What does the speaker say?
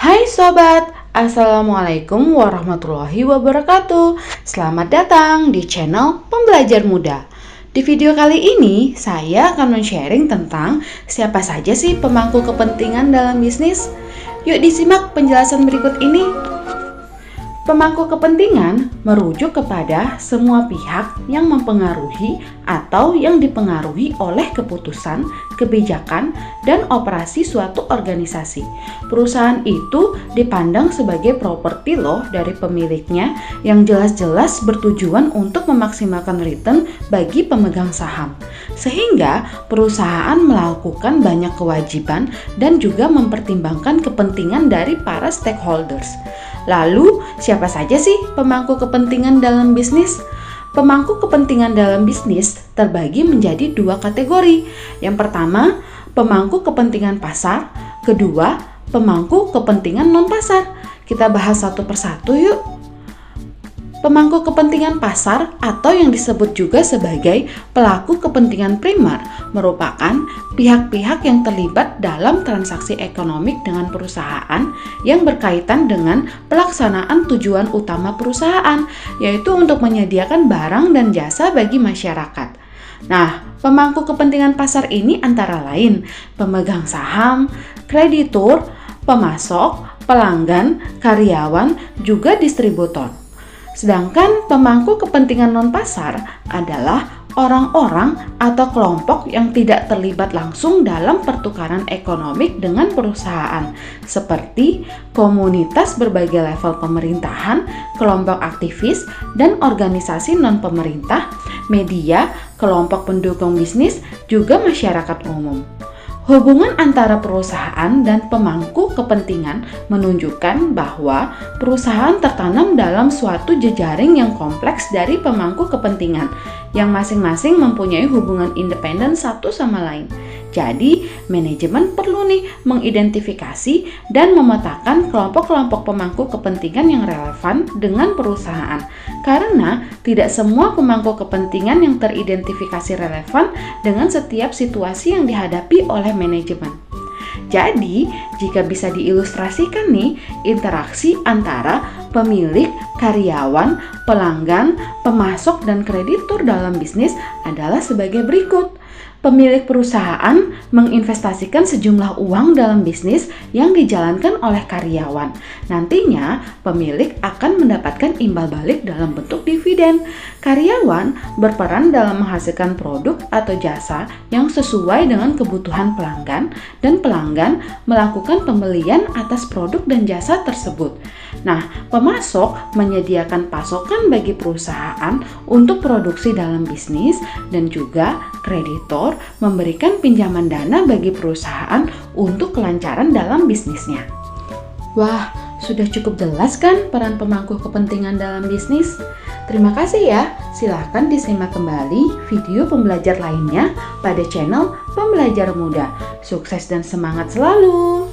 Hai sobat, Assalamualaikum warahmatullahi wabarakatuh. Selamat datang di channel Pembelajar Muda. Di video kali ini, saya akan men-sharing tentang siapa saja sih pemangku kepentingan dalam bisnis. Yuk disimak penjelasan berikut ini. Pemangku kepentingan merujuk kepada semua pihak yang mempengaruhi atau yang dipengaruhi oleh keputusan, kebijakan, dan operasi suatu organisasi. Perusahaan itu dipandang sebagai properti loh dari pemiliknya yang jelas-jelas bertujuan untuk memaksimalkan return bagi pemegang saham. Sehingga perusahaan melakukan banyak kewajiban dan juga mempertimbangkan kepentingan dari para stakeholders. Lalu, siapa saja sih pemangku kepentingan dalam bisnis? Pemangku kepentingan dalam bisnis terbagi menjadi dua kategori. Yang pertama, pemangku kepentingan pasar. Kedua, pemangku kepentingan non-pasar. Kita bahas satu persatu yuk. Pemangku kepentingan pasar atau yang disebut juga sebagai pelaku kepentingan primer merupakan pihak-pihak yang terlibat dalam transaksi ekonomi dengan perusahaan yang berkaitan dengan pelaksanaan tujuan utama perusahaan, yaitu untuk menyediakan barang dan jasa bagi masyarakat. Nah, pemangku kepentingan pasar ini antara lain pemegang saham, kreditur, pemasok, pelanggan, karyawan, juga distributor. Sedangkan pemangku kepentingan non-pasar adalah orang-orang atau kelompok yang tidak terlibat langsung dalam pertukaran ekonomi dengan perusahaan, seperti komunitas berbagai level pemerintahan, kelompok aktivis, dan organisasi non-pemerintah, media, kelompok pendukung bisnis, juga masyarakat umum. Hubungan antara perusahaan dan pemangku kepentingan menunjukkan bahwa perusahaan tertanam dalam suatu jejaring yang kompleks dari pemangku kepentingan yang masing-masing mempunyai hubungan independen satu sama lain. Jadi, manajemen perlu nih mengidentifikasi dan memetakan kelompok-kelompok pemangku kepentingan yang relevan dengan perusahaan. Karena tidak semua pemangku kepentingan yang teridentifikasi relevan dengan setiap situasi yang dihadapi oleh manajemen. Jadi, jika bisa diilustrasikan nih, interaksi antara pemilik, karyawan, pelanggan, pemasok, dan kreditur dalam bisnis adalah sebagai berikut. Pemilik perusahaan menginvestasikan sejumlah uang dalam bisnis yang dijalankan oleh karyawan. Nantinya, pemilik akan mendapatkan imbal balik dalam bentuk dividen. Karyawan berperan dalam menghasilkan produk atau jasa yang sesuai dengan kebutuhan pelanggan, dan pelanggan melakukan pembelian atas produk dan jasa tersebut. Nah, pemasok menyediakan pasokan bagi perusahaan untuk produksi dalam bisnis, dan juga kreditor memberikan pinjaman dana bagi perusahaan untuk kelancaran dalam bisnisnya. Wah, sudah cukup jelas kan peran pemangku kepentingan dalam bisnis? Terima kasih ya. Silahkan disimak kembali video pembelajar lainnya pada channel Pembelajar Muda. Sukses dan semangat selalu!